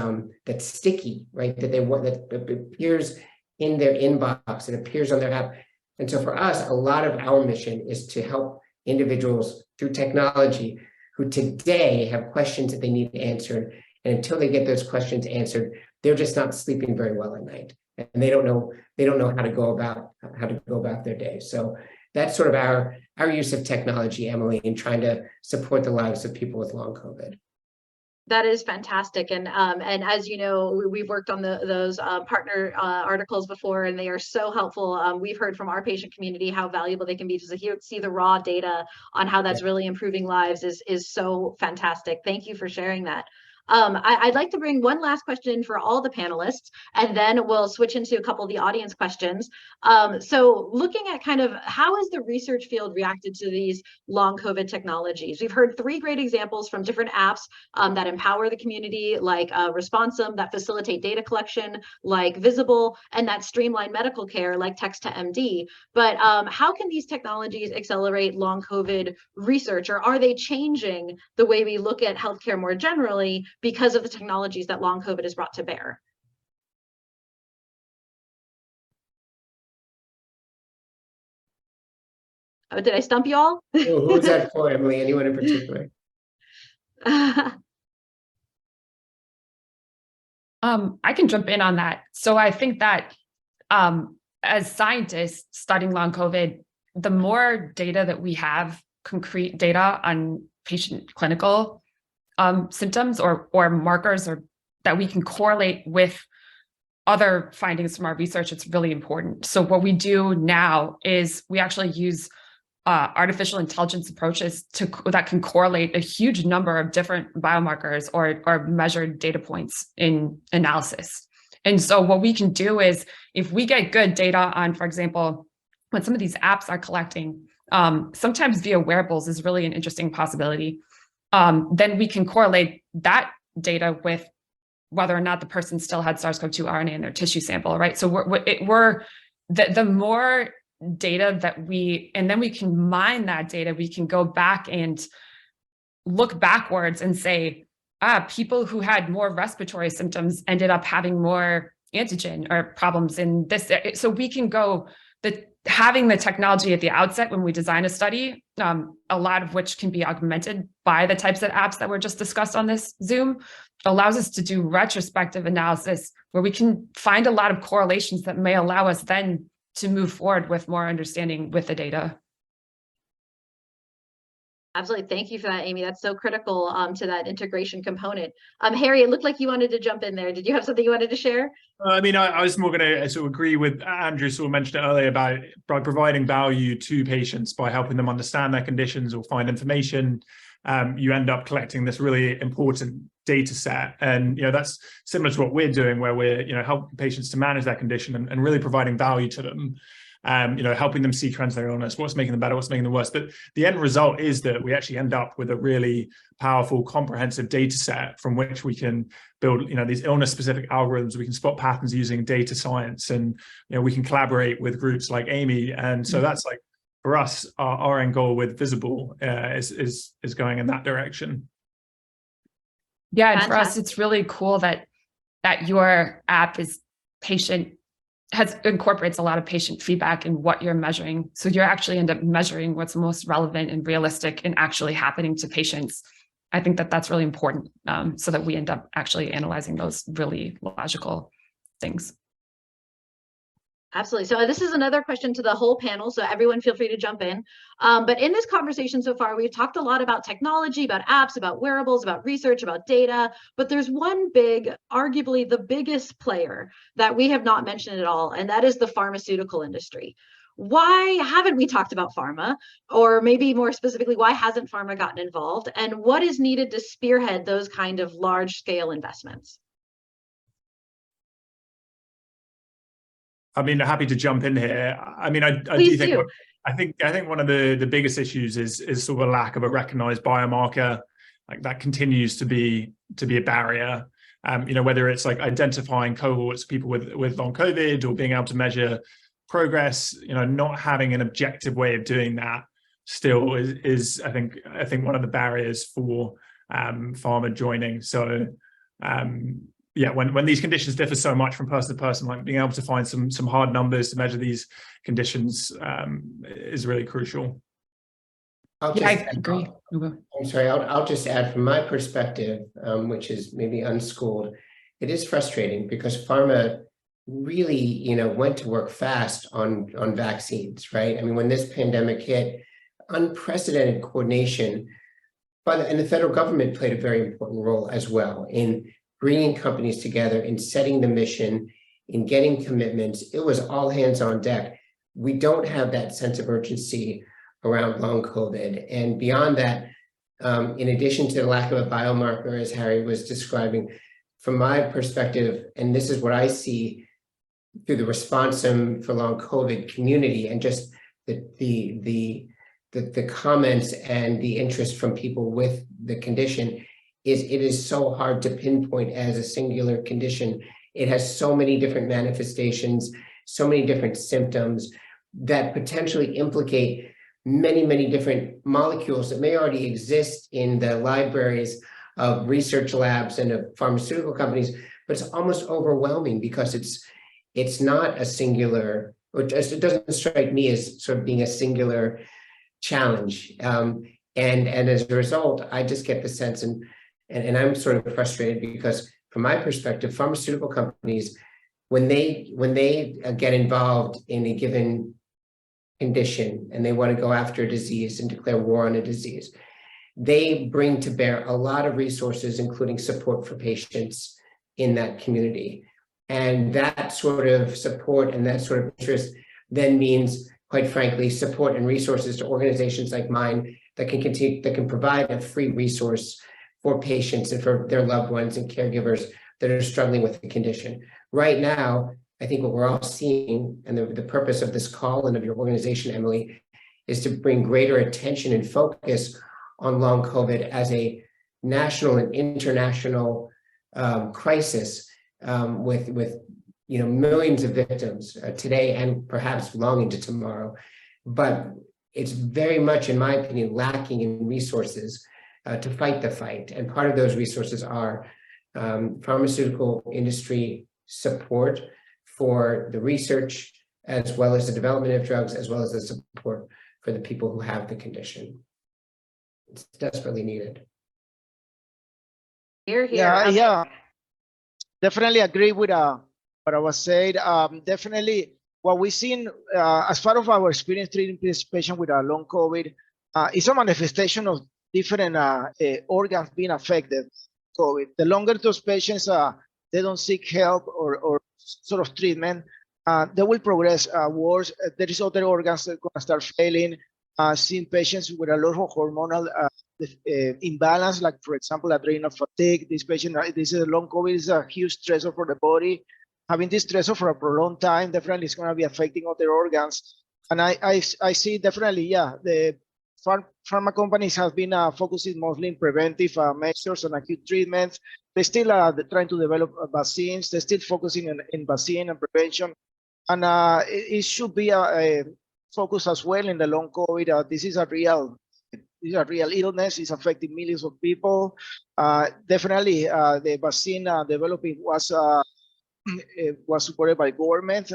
sticky, right? That they want, that appears in their inbox, it appears on their app. And so for us, a lot of our mission is to help individuals through technology who today have questions that they need answered. And until they get those questions answered, they're just not sleeping very well at night. And they don't know how to go about their day. So that's sort of our use of technology, Emily, in trying to support the lives of people with long COVID. That is fantastic, and as you know, we've worked on those partner articles before, and they are so helpful. We've heard from our patient community how valuable they can be. To see the raw data on how that's really improving lives is so fantastic. Thank you for sharing that. I'd like to bring one last question in for all the panelists, and then we'll switch into a couple of the audience questions. So looking at kind of how has the research field reacted to these long COVID technologies? We've heard 3 great examples from different apps that empower the community, like Responsum, that facilitate data collection, like Visible, and that streamline medical care, like Text to MD. But how can these technologies accelerate long COVID research, or are they changing the way we look at healthcare more generally because of the technologies that long COVID has brought to bear? Oh, did I stump you all? Who's that for, Emily? Anyone in particular? I can jump in on that. So I think that as scientists studying long COVID, the more data that we have, concrete data on patient clinical symptoms or markers, or that we can correlate with other findings from our research, it's really important. So what we do now is we actually use artificial intelligence approaches that can correlate a huge number of different biomarkers or measured data points in analysis. And so what we can do is, if we get good data on, for example, what some of these apps are collecting, sometimes via wearables is really an interesting possibility. Then we can correlate that data with whether or not the person still had SARS-CoV-2 RNA in their tissue sample, right? So the more data that and then we can mine that data, we can go back and look backwards and say, people who had more respiratory symptoms ended up having more antigen or problems in this. So we can go, having the technology at the outset when we design a study, a lot of which can be augmented by the types of apps that were just discussed on this Zoom, allows us to do retrospective analysis where we can find a lot of correlations that may allow us then to move forward with more understanding with the data. Absolutely. Thank you for that, Amy. That's so critical to that integration component. Harry, it looked like you wanted to jump in there. Did you have something you wanted to share? I mean, I was more going to sort of agree with Andrew, sort of mentioned it earlier about by providing value to patients by helping them understand their conditions or find information. You end up collecting this really important data set. And, that's similar to what we're doing, where we're, helping patients to manage their condition and really providing value to them. Helping them see trends in their illness, what's making them better, what's making them worse. But the end result is that we actually end up with a really powerful, comprehensive data set from which we can build, these illness-specific algorithms. We can spot patterns using data science, and we can collaborate with groups like Amy. And so that's like, for us, our end goal with Visible is going in that direction. Yeah, and for us, it's really cool that your app is incorporates a lot of patient feedback in what you're measuring. So you actually end up measuring what's most relevant and realistic and actually happening to patients. I think that's really important, so that we end up actually analyzing those really logical things. Absolutely. So this is another question to the whole panel, so everyone feel free to jump in. But in this conversation so far, we've talked a lot about technology, about apps, about wearables, about research, about data, but there's one arguably the biggest player that we have not mentioned at all, and that is the pharmaceutical industry. Why haven't we talked about pharma? Or maybe more specifically, why hasn't pharma gotten involved? And what is needed to spearhead those kind of large-scale investments? I mean, happy to jump in here. I mean, I Please do think I think one of the biggest issues is sort of a lack of a recognized biomarker. Like that continues to be a barrier. Whether it's like identifying cohorts of people with long COVID or being able to measure progress, not having an objective way of doing that still is I think one of the barriers for pharma joining. So when these conditions differ so much from person to person, like being able to find some hard numbers to measure these conditions is really crucial. I agree. I'm sorry, I'll just add from my perspective, which is maybe unschooled, it is frustrating because pharma really, went to work fast on vaccines, right? I mean, when this pandemic hit, unprecedented coordination, and the federal government played a very important role as well in bringing companies together, in setting the mission, in getting commitments. It was all hands on deck. We don't have that sense of urgency around long COVID. And beyond that, in addition to the lack of a biomarker, as Harry was describing, from my perspective, and this is what I see through the Responsum for long COVID community, and just the comments and the interest from people with the condition, it is so hard to pinpoint as a singular condition. It has so many different manifestations, so many different symptoms that potentially implicate many, many different molecules that may already exist in the libraries of research labs and of pharmaceutical companies, but it's almost overwhelming because it's not a singular, or it doesn't strike me as sort of being a singular challenge. And as a result, I just get the sense, and I'm sort of frustrated because from my perspective, pharmaceutical companies, when they get involved in a given condition and they want to go after a disease and declare war on a disease, they bring to bear a lot of resources, including support for patients in that community. And that sort of support and that sort of interest then means, quite frankly, support and resources to organizations like mine that can provide a free resource for patients and for their loved ones and caregivers that are struggling with the condition. Right now, I think what we're all seeing, and the purpose of this call and of your organization, Emily, is to bring greater attention and focus on long COVID as a national and international crisis with millions of victims today and perhaps long into tomorrow. But it's very much, in my opinion, lacking in resources to fight the fight. And part of those resources are pharmaceutical industry support for the research, as well as the development of drugs, as well as the support for the people who have the condition. It's desperately needed. Yeah, definitely agree with what I was said. Definitely what we've seen as part of our experience treating this patient with long COVID is a manifestation of different organs being affected. COVID. The longer those patients they don't seek help or sort of treatment, they will progress worse. There is other organs that are going to start failing. Seeing patients with a lot of hormonal imbalance, like for example, adrenal fatigue. This patient, this is long COVID, is a huge stressor for the body. Having this stressor for a prolonged time definitely is going to be affecting other organs. And I see definitely, the pharma companies have been focusing mostly in preventive measures and acute treatments. They still are trying to develop vaccines. They're still focusing in vaccine and prevention. And it should be a focus as well in the long COVID. This is a real illness. It's affecting millions of people. Definitely, the vaccine developing was supported by government.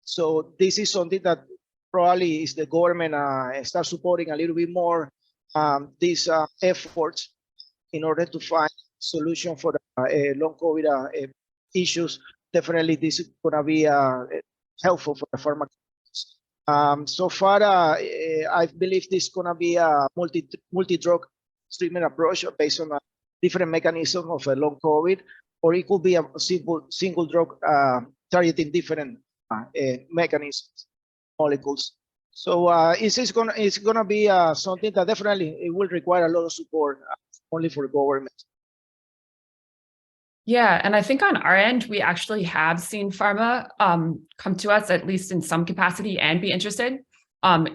So this is something that probably is the government start supporting a little bit more these efforts in order to find solution for the long COVID issues. Definitely, this is going to be helpful for the pharma companies. So far, I believe this is going to be a multi-drug treatment approach based on a different mechanism of long COVID, or it could be a single drug targeting different mechanisms, molecules. So it's gonna be something that definitely it will require a lot of support, only for government. Yeah, and I think on our end, we actually have seen pharma come to us, at least in some capacity, and be interested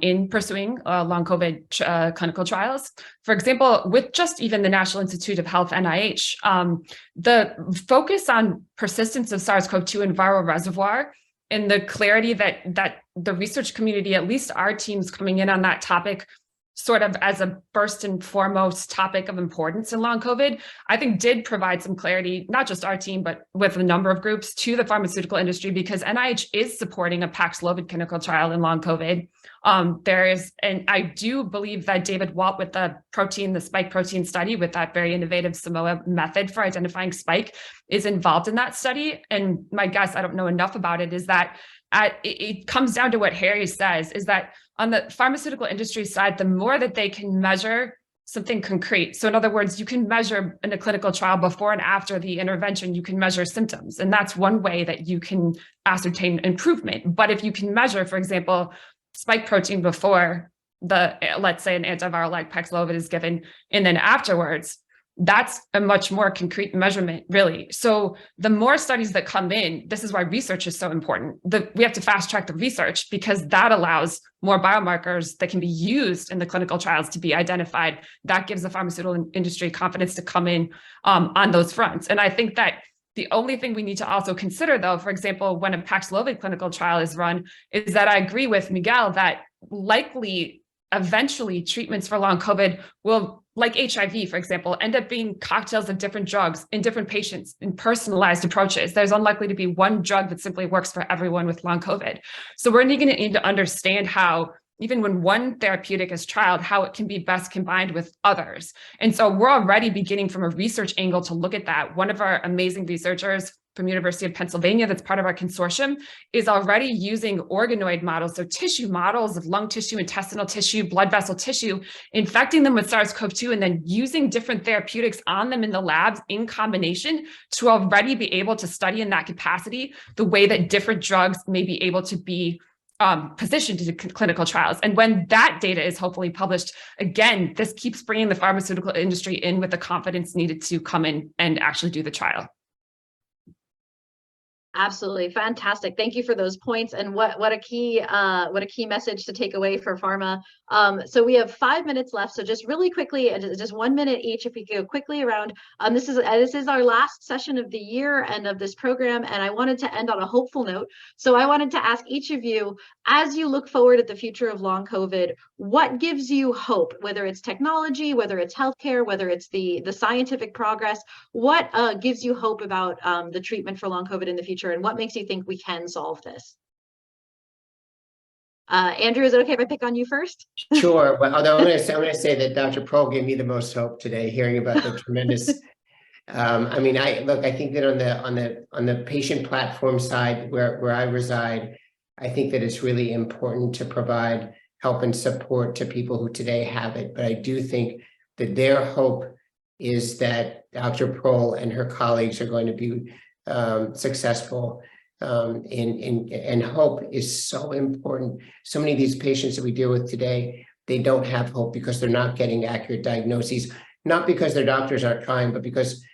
in pursuing long COVID clinical trials. For example, with just even the National Institute of Health, NIH, the focus on persistence of SARS-CoV-2 in viral reservoir and the clarity that the research community, at least our teams coming in on that topic, sort of as a first and foremost topic of importance in long COVID, I think did provide some clarity, not just our team, but with a number of groups to the pharmaceutical industry, because NIH is supporting a Paxlovid clinical trial in long COVID. And I do believe that David Walt with the spike protein study with that very innovative Samoa method for identifying spike is involved in that study. And my guess, I don't know enough about it, is that it comes down to what Harry says, is that on the pharmaceutical industry side, the more that they can measure something concrete. So in other words, you can measure in a clinical trial before and after the intervention, you can measure symptoms. And that's one way that you can ascertain improvement. But if you can measure, for example, spike protein before let's say an antiviral like Paxlovid is given, and then afterwards, that's a much more concrete measurement, really. So the more studies that come in, this is why research is so important. We have to fast track the research, because that allows more biomarkers that can be used in the clinical trials to be identified. That gives the pharmaceutical industry confidence to come in on those fronts. And I think that the only thing we need to also consider, though, for example, when a Paxlovid clinical trial is run, is that I agree with Miguel that likely eventually treatments for long COVID will, like HIV, for example, end up being cocktails of different drugs in different patients in personalized approaches. There's unlikely to be one drug that simply works for everyone with long COVID. So we're going to need to understand how, even when one therapeutic is trialed, how it can be best combined with others. And so we're already beginning from a research angle to look at that. One of our amazing researchers from University of Pennsylvania, that's part of our consortium, is already using organoid models, so tissue models of lung tissue, intestinal tissue, blood vessel tissue, infecting them with SARS-CoV-2, and then using different therapeutics on them in the labs in combination to already be able to study in that capacity the way that different drugs may be able to be positioned to clinical trials. And when that data is hopefully published, again, this keeps bringing the pharmaceutical industry in with the confidence needed to come in and actually do the trial. Absolutely fantastic. Thank you for those points. And what a key message to take away for pharma. So we have 5 minutes left. So just really quickly, just 1 minute each, if we go quickly around. This is our last session of the year and of this program, and I wanted to end on a hopeful note. So I wanted to ask each of you, as you look forward at the future of long COVID, what gives you hope? Whether it's technology, whether it's healthcare, whether it's the scientific progress, what gives you hope about the treatment for long COVID in the future? And what makes you think we can solve this? Andrew, is it okay if I pick on you first? Sure. Well, although I'm going to say that Dr. Proal gave me the most hope today, hearing about the tremendous. I mean, I think that on the patient platform side, where I reside, I think that it's really important to provide help and support to people who today have it. But I do think that their hope is that Dr. Proal and her colleagues are going to be successful, and hope is so important. So many of these patients that we deal with today, they don't have hope because they're not getting accurate diagnoses, not because their doctors aren't trying, but because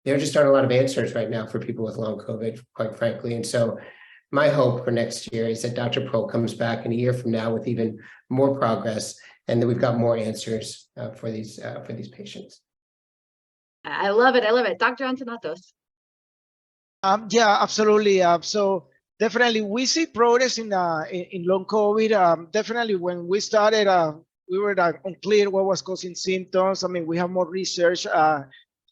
there just aren't a lot of answers right now for people with long COVID, quite frankly. And so my hope for next year is that Dr. Proal comes back in a year from now with even more progress, and that we've got more answers for these patients. I love it. I love it. Dr. Antonatos. Yeah, absolutely. So definitely we see progress in long COVID. Definitely when we started, we were unclear what was causing symptoms. I mean, we have more research.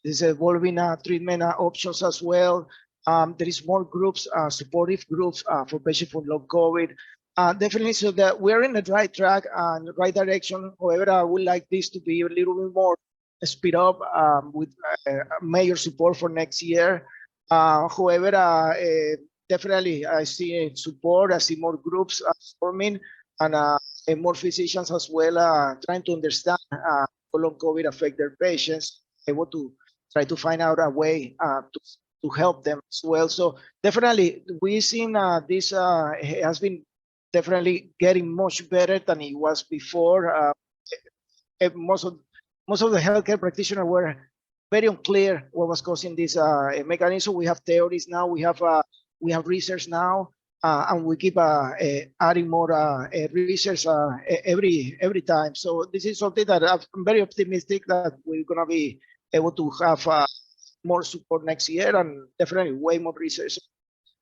There's evolving treatment options as well. There is more groups, supportive groups for patients with long COVID. Definitely, so that we're in the right track and the right direction. However, I would like this to be a little bit more speed up with major support for next year. However, definitely I see support, I see more groups forming, and more physicians as well trying to understand how long COVID affect their patients, able to try to find out a way to help them as well. So definitely we've seen this has been definitely getting much better than it was before. Most of the healthcare practitioners were very unclear what was causing this mechanism. We have theories now, we have research now, and we keep adding more research every time. So this is something that I'm very optimistic that we're gonna be able to have more support next year, and definitely way more research.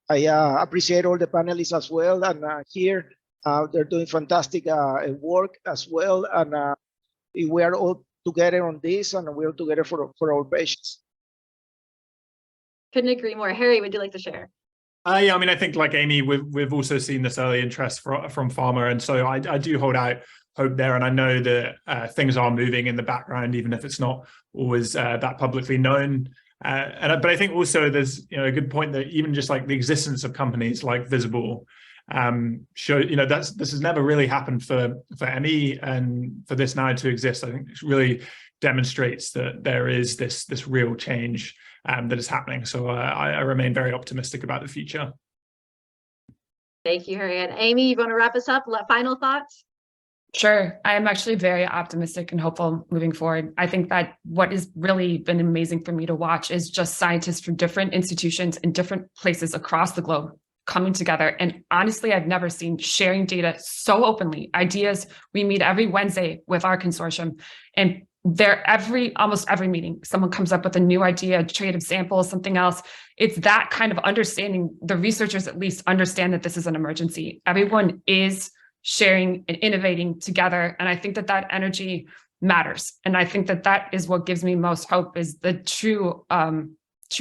I appreciate all the panelists as well, and here they're doing fantastic work as well, and we are all together on this, and we're together for our patients. Couldn't agree more. Harry, would you like to share? Yeah, I mean, I think like Amy, we've also seen this early interest from pharma, and so I do hold out hope there, and I know that things are moving in the background, even if it's not always that publicly known. But I think also there's a good point that even just like the existence of companies like Visible show this has never really happened for ME, and for this now to exist, I think it really demonstrates that there is this real change that is happening. So I remain very optimistic about the future. Thank you, Harry. And Amy, you want to wrap us up? Final thoughts? Sure. I am actually very optimistic and hopeful moving forward. I think that what has really been amazing for me to watch is just scientists from different institutions in different places across the globe coming together. And honestly, I've never seen sharing data so openly. Ideas, we meet every Wednesday with our consortium, and almost every meeting, someone comes up with a new idea, a trade of samples, something else. It's that kind of understanding. The researchers at least understand that this is an emergency. Everyone is sharing and innovating together. And I think that that energy matters. And I think that that is what gives me most hope, is the true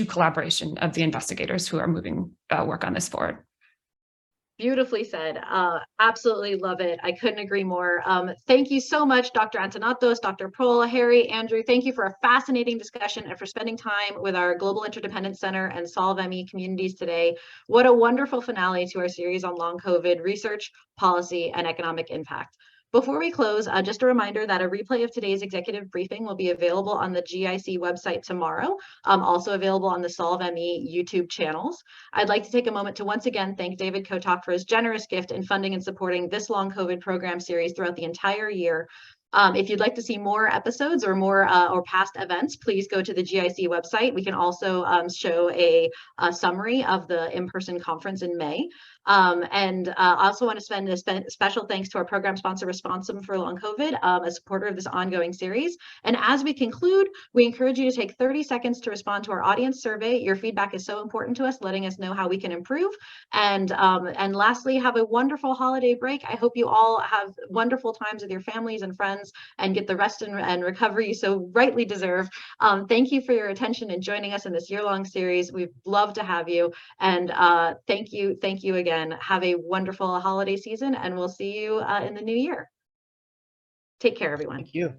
collaboration of the investigators who are moving work on this forward. Beautifully said. Absolutely love it. I couldn't agree more. Thank you so much, Dr. Antonatos, Dr. Proal, Harry, Andrew. Thank you for a fascinating discussion and for spending time with our Global Interdependence Center and Solve ME communities today. What a wonderful finale to our series on long COVID research, policy, and economic impact. Before we close, just a reminder that a replay of today's executive briefing will be available on the GIC website tomorrow, also available on the Solve ME YouTube channels. I'd like to take a moment to once again thank David Kotok for his generous gift in funding and supporting this long COVID program series throughout the entire year. If you'd like to see more episodes or more or past events, please go to the GIC website. We can also show a summary of the in-person conference in May. I also want to spend a special thanks to our program sponsor, Responsum, for long COVID, a supporter of this ongoing series. And as we conclude, we encourage you to take 30 seconds to respond to our audience survey. Your feedback is so important to us, letting us know how we can improve. And lastly, have a wonderful holiday break. I hope you all have wonderful times with your families and friends and get the rest and recovery you so rightly deserve. Thank you for your attention and joining us in this year-long series. We'd love to have you. And thank you again. Have a wonderful holiday season, and we'll see you in the new year. Take care, everyone. Thank you.